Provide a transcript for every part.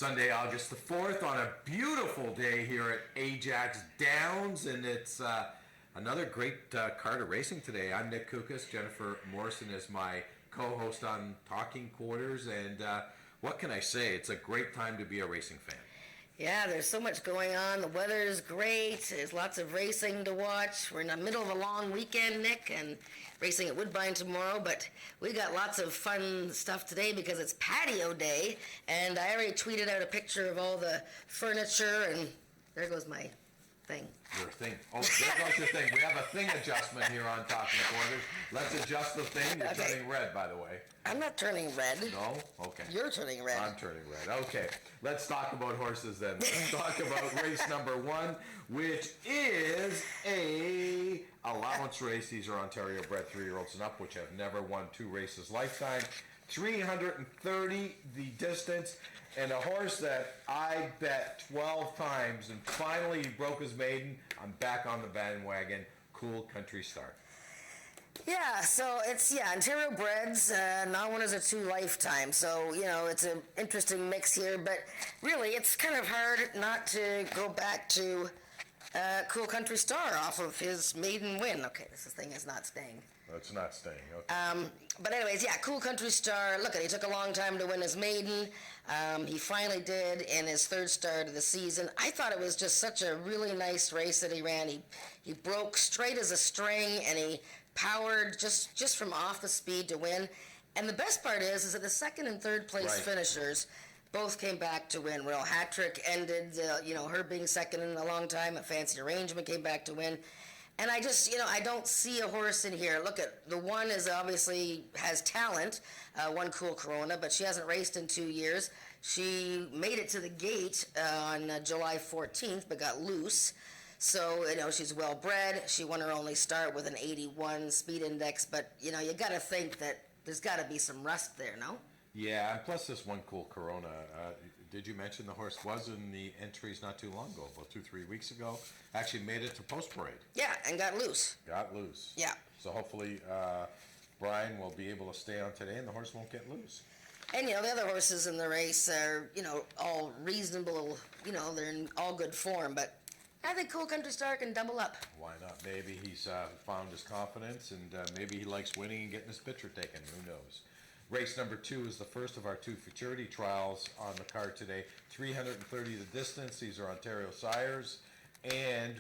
Sunday, August the 4th, on a beautiful day here at Ajax Downs, and it's another great card of racing today. I'm Nick Kukas. Jennifer Morrison is my co-host on Talking Quarters, and what can I say? It's a great time to be a racing fan. Yeah, there's so much going on. The weather is great. There's lots of racing to watch. We're in the middle of a long weekend, Nick, and racing at Woodbine tomorrow. But we got lots of fun stuff today because it's patio day. And I already tweeted out a picture of all the furniture, and there goes my thing. Your thing. Oh, there goes your thing. We have a thing adjustment here on Talking Quarters. Let's adjust the thing. You're turning red, by the way. I'm not turning red. No? Okay. You're turning red. I'm turning red. Okay. Let's talk about horses then. Let's talk about race number 1, which is a allowance race. These are Ontario bred 3-year-olds and up, which have never won 2 races lifetime. 330 the distance, and a horse that I bet 12 times, and finally he broke his maiden. I'm back on the bandwagon. Cool Country Star. Yeah, so it's, Ontario breds, not one is a 2 lifetime, so, it's an interesting mix here, but really it's kind of hard not to go back to Cool Country Star off of his maiden win. Okay, this thing is not staying. No, it's not staying. Okay. But anyways, Cool Country Star, look, he took a long time to win his maiden. He finally did in his 3rd start of the season. I thought it was just such a really nice race that he ran. He broke straight as a string, and he powered just from off the speed to win. And the best part is that the 2nd and 3rd place finishers both came back to win. Real hat trick ended, her being 2nd in a long time. A Fancy Arrangement came back to win. And I just, I don't see a horse in here. Look at the one is obviously has talent, One Cool Corona, but she hasn't raced in 2 years. She made it to the gate on July 14th, but got loose. So, she's well bred. She won her only start with an 81 speed index, but, you got to think that there's got to be some rust there, no? Yeah, and plus this One Cool Corona. Did you mention the horse was in the entries not too long ago, about 2-3 weeks ago? Actually made it to post parade. Yeah, and got loose. Yeah. So hopefully Brian will be able to stay on today and the horse won't get loose. And, the other horses in the race are, all reasonable, they're in all good form, but I think Cool Country Star can double up. Why not? Maybe he's found his confidence, and maybe he likes winning and getting his picture taken. Who knows? Race number 2 is the first of our 2 futurity trials on the card today. 330 the distance. These are Ontario sires. And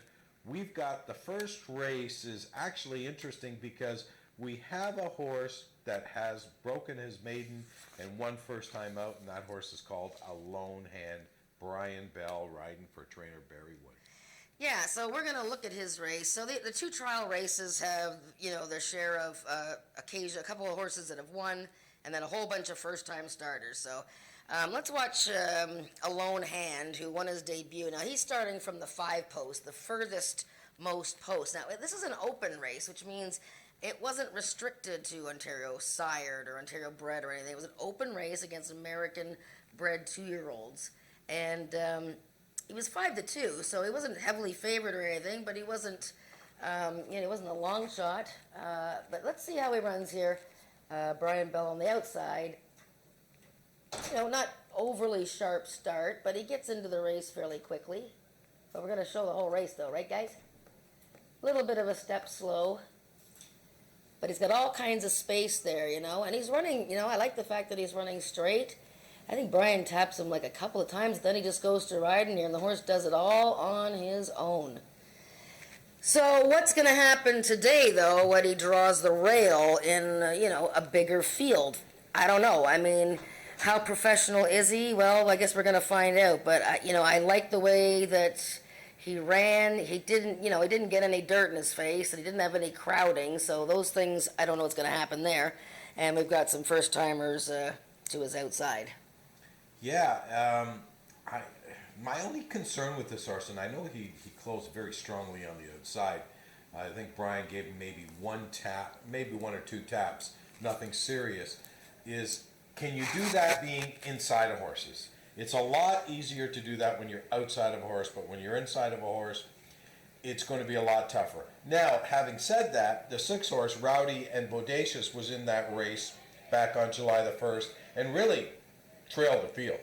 we've got the first race is actually interesting because we have a horse that has broken his maiden and won first time out, and that horse is called A Lone Hand. Brian Bell riding for trainer Barry Wood. Yeah, so we're going to look at his race. So the 2 trial races have, their share of occasion, a couple of horses that have won, and then a whole bunch of first-time starters. So let's watch A Lone Hand, who won his debut. Now, he's starting from the 5 post, the furthest most post. Now, this is an open race, which means it wasn't restricted to Ontario sired or Ontario bred or anything. It was an open race against American-bred 2-year-olds. And he was 5-2, so he wasn't heavily favored or anything, but he wasn't, he wasn't a long shot. But let's see how he runs here. Brian Bell on the outside. Not overly sharp start, but he gets into the race fairly quickly. But we're going to show the whole race, though, right, guys? A little bit of a step slow. But he's got all kinds of space there, and he's running, I like the fact that he's running straight. I think Brian taps him like a couple of times, then he just goes to riding here, and the horse does it all on his own. So what's going to happen today, though, when he draws the rail in, a bigger field? I don't know. I mean, how professional is he? Well, I guess we're going to find out. But, I like the way that he ran. He didn't get any dirt in his face, and he didn't have any crowding. So those things, I don't know what's going to happen there. And we've got some first-timers to his outside. Yeah, my only concern with this horse, and I know he closed very strongly on the outside. I think Brian gave him maybe 1 tap, maybe 1 or 2 taps, nothing serious, is can you do that being inside of horses? It's a lot easier to do that when you're outside of a horse, but when you're inside of a horse, it's going to be a lot tougher. Now, having said that, the 6 horse, Rowdy and Bodacious, was in that race back on July the 1st, and really trailed the field.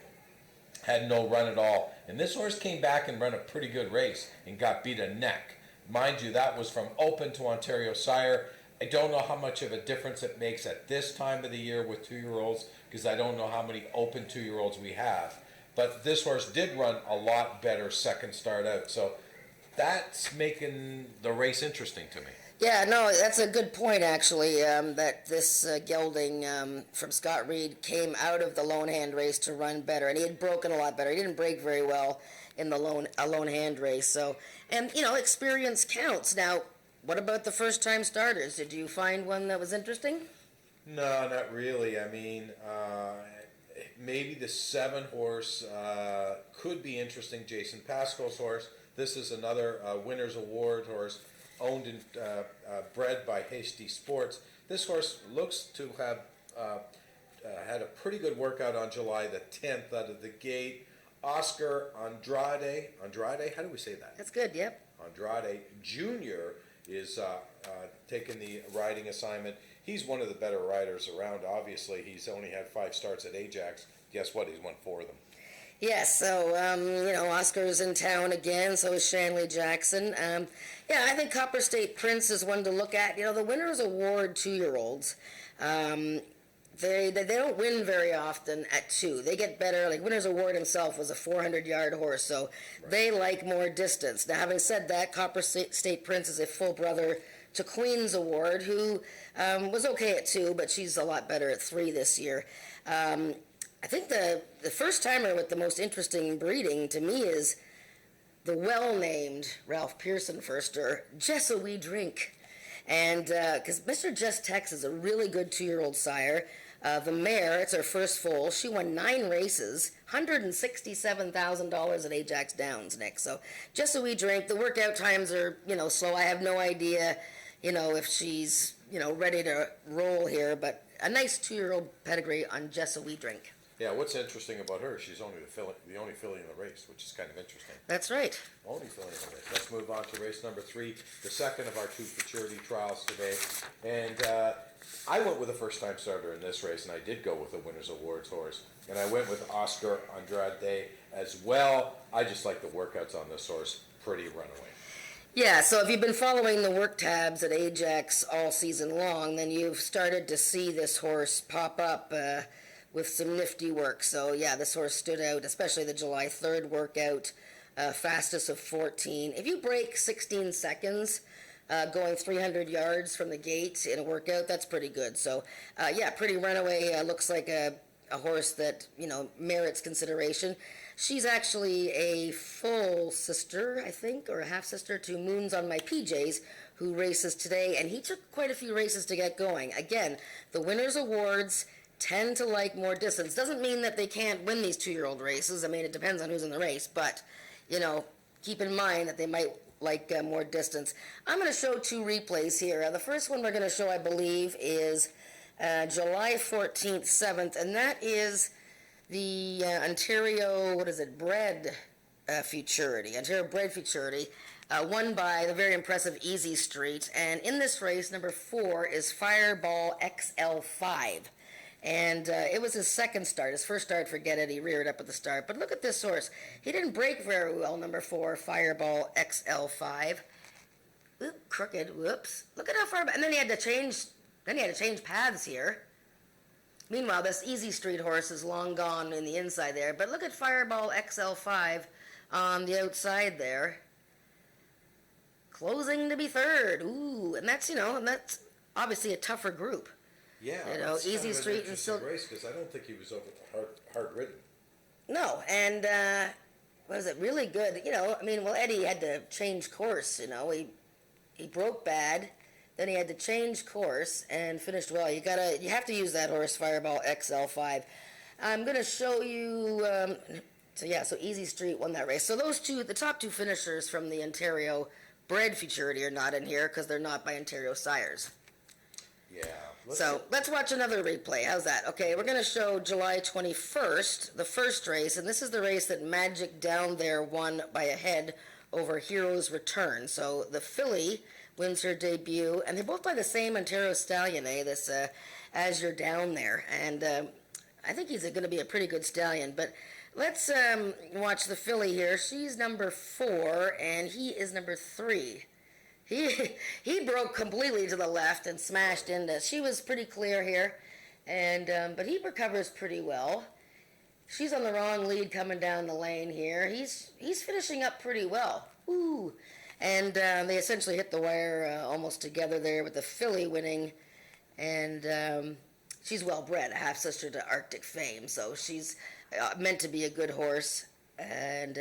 had no run at all. And this horse came back and ran a pretty good race and got beat a neck. Mind you, that was from Open to Ontario Sire. I don't know how much of a difference it makes at this time of the year with 2-year-olds, because I don't know how many Open 2-year-olds we have. But this horse did run a lot better second start out. So that's making the race interesting to me. Yeah, no, that's a good point, actually, that this gelding from Scott Reed came out of the lone hand race to run better, and he had broken a lot better. He didn't break very well in the lone hand race. So, and, experience counts. Now, what about the first-time starters? Did you find one that was interesting? No, not really. I mean, maybe the 7 horse could be interesting. Jason Pascal's horse. This is another Winners Award horse, owned and bred by Hasty Sports. This horse looks to have had a pretty good workout on July the 10th out of the gate. Oscar Andrade, how do we say that? That's good, yep. Andrade Jr. is taking the riding assignment. He's one of the better riders around, obviously. He's only had 5 starts at Ajax. Guess what? He's won 4 of them. Yes, so, Oscar's in town again, so is Shanley Jackson. Yeah, I think Copper State Prince is one to look at. The Winners Award 2-year-olds, they don't win very often at 2. They get better. Like Winners Award himself was a 400-yard horse, so they like more distance. Now, having said that, Copper State Prince is a full brother to Queen's Award, who was okay at 2, but she's a lot better at 3 this year. I think the first timer with the most interesting breeding to me is the well-named Ralph Pearson firster, Jess a Wee Drink. And because Mr. Jess Tex is a really good 2-year-old sire. The mare, it's her first foal. She won 9 races, $167,000 at Ajax Downs next. So Jess a Wee Drink. The workout times are, slow. I have no idea, if she's, ready to roll here. But a nice 2-year-old pedigree on Jess a Wee Drink. Yeah, what's interesting about her, she's only the only filly in the race, which is kind of interesting. That's right. Only filly in the race. Let's move on to race number 3, the second of our 2 futurity trials today. And I went with a first-time starter in this race, and I did go with a Winners Awards horse. And I went with Oscar Andrade as well. I just like the workouts on this horse. Pretty runaway. Yeah, so if you've been following the work tabs at Ajax all season long, then you've started to see this horse pop up with some nifty work. So yeah, this horse stood out, especially the July 3rd workout, fastest of 14. If you break 16 seconds going 300 yards from the gate in a workout, that's pretty good. So yeah, pretty runaway. Looks like a horse that, merits consideration. She's actually a full sister, I think, or a half sister to Moons on My PJs, who races today, and he took quite a few races to get going. Again, the Winners Awards tend to like more distance. Doesn't mean that they can't win these 2-year-old races. I mean, it depends on who's in the race, but, keep in mind that they might like more distance. I'm going to show 2 replays here. The first one we're going to show, I believe, is July 14th, 7th, and that is the Ontario, Bred Futurity, Ontario Bred Futurity, won by the very impressive Easy Street. And in this race, number 4 is Fireball XL5. And it was his second start. His first start, forget it, he reared up at the start. But look at this horse. He didn't break very well, number 4, Fireball XL5. Oop, crooked, whoops. Look at how far back. And then he had to change paths here. Meanwhile, this Easy Street horse is long gone in the inside there. But look at Fireball XL5 on the outside there. Closing to be 3rd. Ooh, and that's, and that's obviously a tougher group. Yeah, Easy Street and still race, because I don't think he was over hard ridden. No, and was it really good? Eddie had to change course. He broke bad, then he had to change course and finished well. You have to use that horse, Fireball XL5. I'm gonna show you. So Easy Street won that race. So those 2, the top 2 finishers from the Ontario Bred Futurity, are not in here because they're not by Ontario sires. Yeah. Let's watch another replay. How's that? Okay, we're going to show July 21st, the first race, and this is the race that Magic Down There won by a head over Hero's Return. So the filly wins her debut, and they're both by the same Ontario stallion, this As You're Down There. And I think he's going to be a pretty good stallion, but Let's watch the filly here. She's number 4, and he is number 3. He he broke completely to the left and smashed into. She was pretty clear here, and but he recovers pretty well. She's on the wrong lead coming down the lane here. He's finishing up pretty well. Ooh, and they essentially hit the wire almost together there with the filly winning, and she's well bred, a half sister to Arctic Fame, so she's meant to be a good horse. And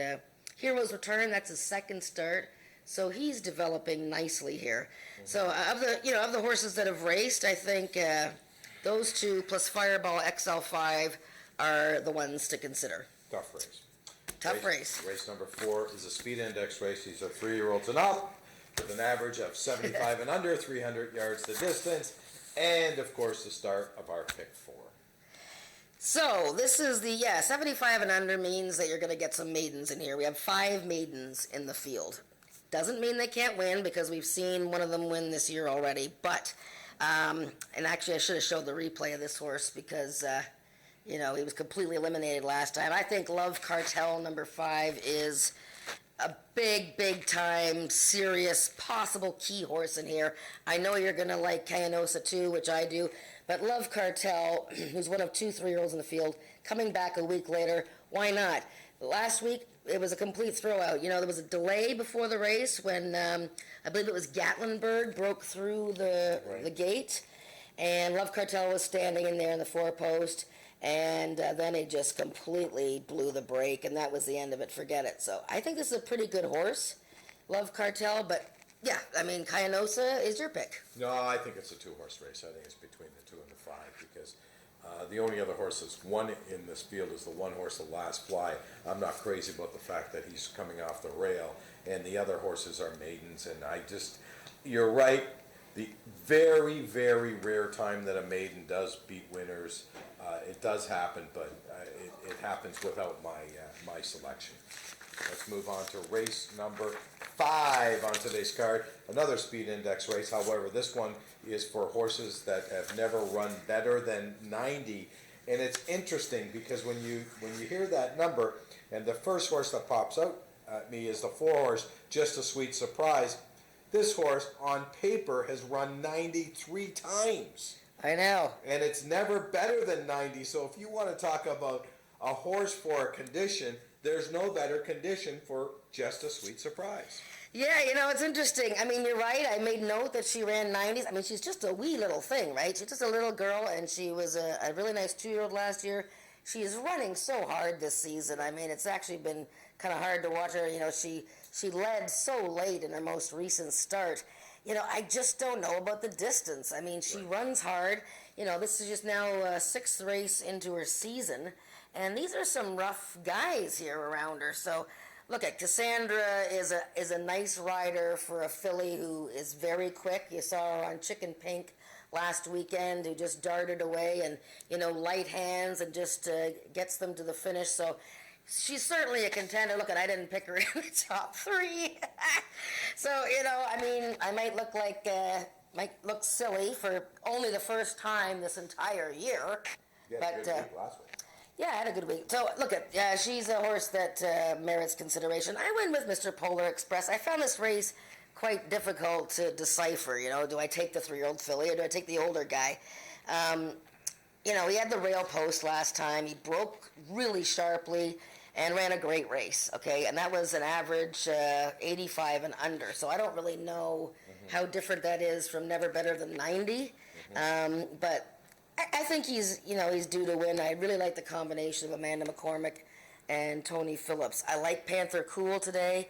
Hero's Return, that's his second start. So he's developing nicely here. Mm-hmm. So of the horses that have raced, I think those two plus Fireball XL5 are the ones to consider. Tough race. Tough race. Race number 4 is a speed index race. These are 3-year-olds and up with an average of 75 and under, 300 yards the distance, and of course the start of our pick 4. So this is 75 and under means that you're going to get some maidens in here. We have 5 maidens in the field. Doesn't mean they can't win because we've seen one of them win this year already. But, and actually I should have showed the replay of this horse because, he was completely eliminated last time. I think Love Cartel number 5 is a big time, serious, possible key horse in here. I know you're going to like Cayenosa too, which I do. But Love Cartel, who's one of 2 3-year-olds in the field, coming back a week later, why not? Last week, it was a complete throwout. There was a delay before the race when I believe it was Gatlinburg broke through the gate, and Love Cartel was standing in there in the 4-post, and then it just completely blew the brake, and that was the end of it. Forget it. So I think this is a pretty good horse, Love Cartel, but yeah, Cayenosa is your pick. No, I think it's a 2-horse race. I think it's between the 2 and the 5 because the only other horses, one in this field is the one horse, the Last Fly. I'm not crazy about the fact that he's coming off the rail, and the other horses are maidens. And you're right. The very, very rare time that a maiden does beat winners, it does happen, but it happens without my selection. Let's move on to race number 5 on today's card. Another speed index race. However, this one is for horses that have never run better than 90. And it's interesting because when you hear that number, and the first horse that pops out at me is the 4-horse, Just a Sweet Surprise. This horse, on paper, has run 93 times. I know. And it's never better than 90. So if you want to talk about a horse for a condition, there's no better condition for Just a Sweet Surprise. Yeah, it's interesting. I mean, you're right. I made note that she ran 90s. I mean, she's just a wee little thing, right? She's just a little girl, and she was a really nice 2-year-old last year. She is running so hard this season. I mean, it's actually been kind of hard to watch her. She led so late in her most recent start. I just don't know about the distance. I mean, she runs hard. This is just now 6th race into her season. And these are some rough guys here around her. So, look at Cassandra is a nice rider for a filly who is very quick. You saw her on Chicken Pink last weekend, who just darted away and light hands and just gets them to the finish. So she's certainly a contender. Look, I didn't pick her in the top 3. So I mean, I might look silly for only the first time this entire year. Yeah, but good week last week. Yeah, I had a good week. So, look at, she's a horse that merits consideration. I went with Mr. Polar Express. I found this race quite difficult to decipher. Do I take the 3-year-old filly or do I take the older guy? He had the rail post last time. He broke really sharply and ran a great race, okay? And that was an average 85 and under. So I don't really know how different that is from never better than 90. But I think he's due to win. I really like the combination of Amanda McCormick and Tony Phillips. I like Panther Cool today,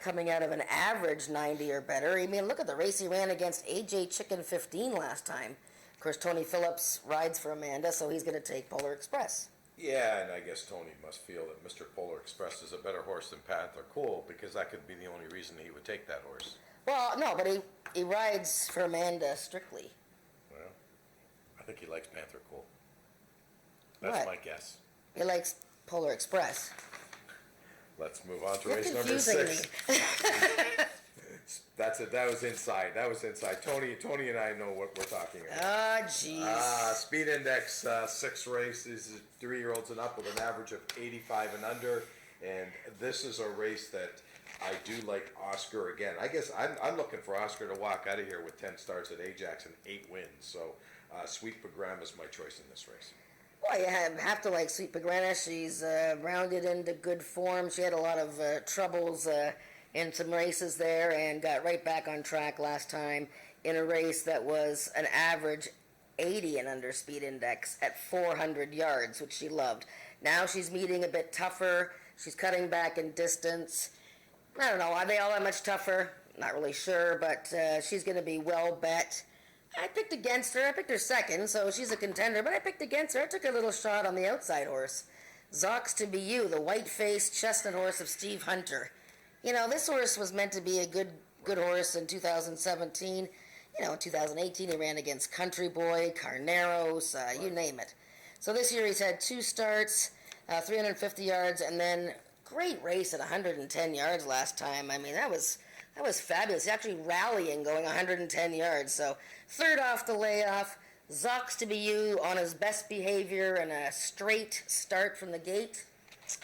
coming out of an average 90 or better. I mean, look at the race he ran against AJ Chicken 15 last time. Of course, Tony Phillips rides for Amanda, so he's going to take Polar Express. Yeah, and I guess Tony must feel that Mr. Polar Express is a better horse than Panther Cool because that could be the only reason he would take that horse. Well, no, but he rides for Amanda strictly. I think he likes Panther Cool. That's What? my guess. He likes Polar Express. Let's move on to You're race number confusing 6. me. That's it. That was inside. Tony and I know what we're talking about. Oh, jeez. Speed Index, 6 race. These are 3-year-olds and up with an average of 85 and under. And this is a race that I do like Oscar again. I guess I'm looking for Oscar to walk out of here with 10 starts at Ajax and 8 wins. So Sweet Pagram is my choice in this race. Well, you have to like Sweet Pagrana. She's rounded into good form. She had a lot of troubles in some races there and got right back on track last time in a race that was an average 80 and under speed index at 400 yards, which she loved. Now she's meeting a bit tougher. She's cutting back in distance. I don't know, are they all that much tougher? Not really sure, but she's going to be well bet. I picked against her. I picked her second, so she's a contender, but I picked against her. I took a little shot on the outside horse. Zox to Be You, the white-faced chestnut horse of Steve Hunter. You know, this horse was meant to be a good horse in 2017. You know, in 2018 he ran against Country Boy, Carneros, you name it. So this year he's had 2 starts, 350 yards, and then great race at 110 yards last time. I mean, that was fabulous. He's actually rallying, going 110 yards. So third off the layoff, Zox to Be You on his best behavior and a straight start from the gate.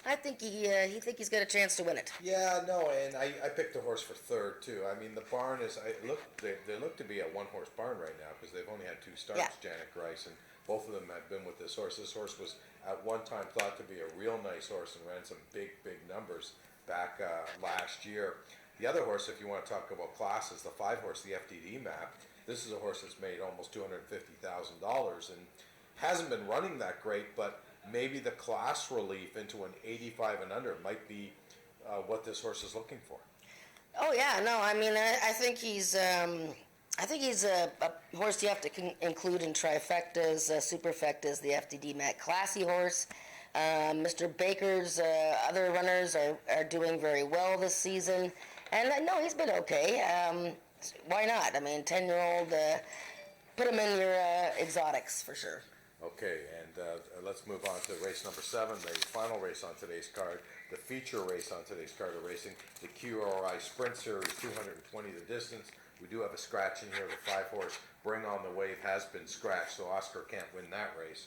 I think he's got a chance to win it. Yeah, no, and I picked a horse for third too. I mean, the barn is. They look to be a 1-horse barn right now because they've only had 2 starts. Yeah. Janet Grice, and both of them have been with this horse. This horse was at one time thought to be a real nice horse and ran some big numbers back last year. The other horse, if you want to talk about classes, the 5-horse, the FDD map. This is a horse that's made almost $250,000 and hasn't been running that great, but maybe the class relief into an 85 and under might be what this horse is looking for. Oh yeah, no, I mean, I think he's a horse you have to include in trifectas, superfectas, the FDD Met. Classy horse. Mr. Baker's other runners are doing very well this season, and no, he's been okay. Why not? I mean, 10-year-old, put him in your exotics for sure. Okay, and let's move on to race number 7, the final race on today's card. The feature race on today's card of racing, the QRI Sprint Series, 220 the distance. We do have a scratch in here. The 5-horse Bring On the Wave has been scratched, so Oscar can't win that race.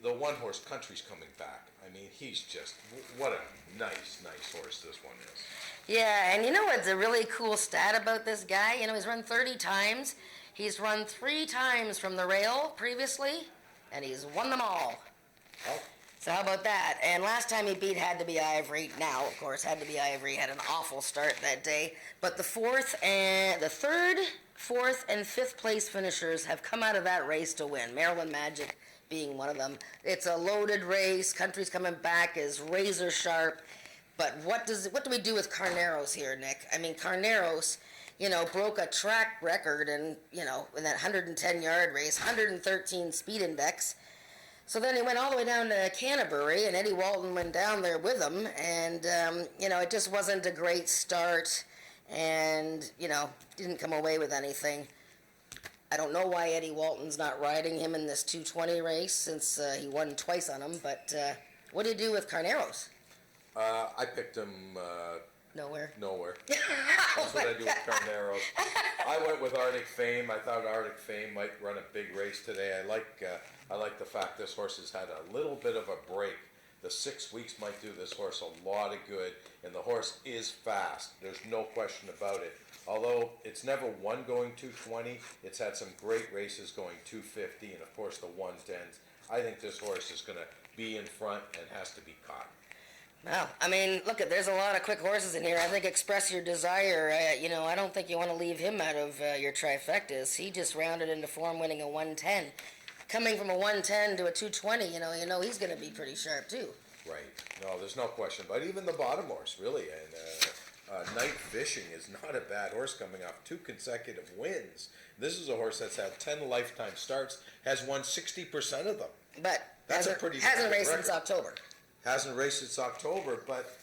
The 1-horse Country's coming back. I mean, he's just, what a nice horse this one is. Yeah, and you know what's a really cool stat about this guy? You know, he's run 30 times. He's run 3 times from the rail previously, and he's won them all. Oh. So how about that? And last time he beat Had to Be Ivory. Now, of course, Had to Be Ivory had an awful start that day. But the 3rd, 4th, and 5th place finishers have come out of that race to win. Maryland Magic being one of them. It's a loaded race. Country's coming back is razor sharp. But what do we do with Carneros here, Nick? I mean, Carneros, you know, broke a track record in that 110-yard race, 113 speed index. So then he went all the way down to Canterbury, and Eddie Walton went down there with him, and, it just wasn't a great start, and, didn't come away with anything. I don't know why Eddie Walton's not riding him in this 220 race, since he won twice on him, but what do you do with Carneros? I picked him Nowhere. That's what I do with Carneros. I went with Arctic Fame. I thought Arctic Fame might run a big race today. I like the fact this horse has had a little bit of a break. The 6 weeks might do this horse a lot of good, and the horse is fast. There's no question about it. Although it's never won going 220, it's had some great races going 250, and of course the 110s. I think this horse is going to be in front and has to be caught. Well, I mean, look, there's a lot of quick horses in here. I think Express Your Desire, I don't think you want to leave him out of your trifectas. He just rounded into form winning a 110. Coming from a 110 to a 220, he's going to be pretty sharp too. Right. No, there's no question. But even the bottom horse, really, and Night Fishing is not a bad horse coming off 2 consecutive wins. This is a horse that's had 10 lifetime starts, has won 60% of them. But That's hasn't a pretty raced record. since October. Hasn't raced since October, but,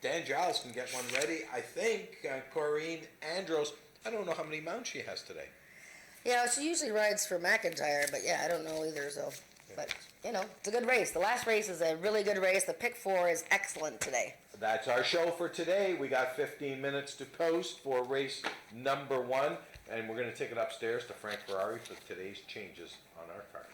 Dan Giles can get one ready. I think Corrine Andros, I don't know how many mounts she has today. Yeah, she usually rides for McIntyre, but I don't know either, so. But, it's a good race. The last race is a really good race. The pick 4 is excellent today. That's our show for today. We got 15 minutes to post for race number 1. And we're gonna take it upstairs to Frank Ferrari for today's changes on our card.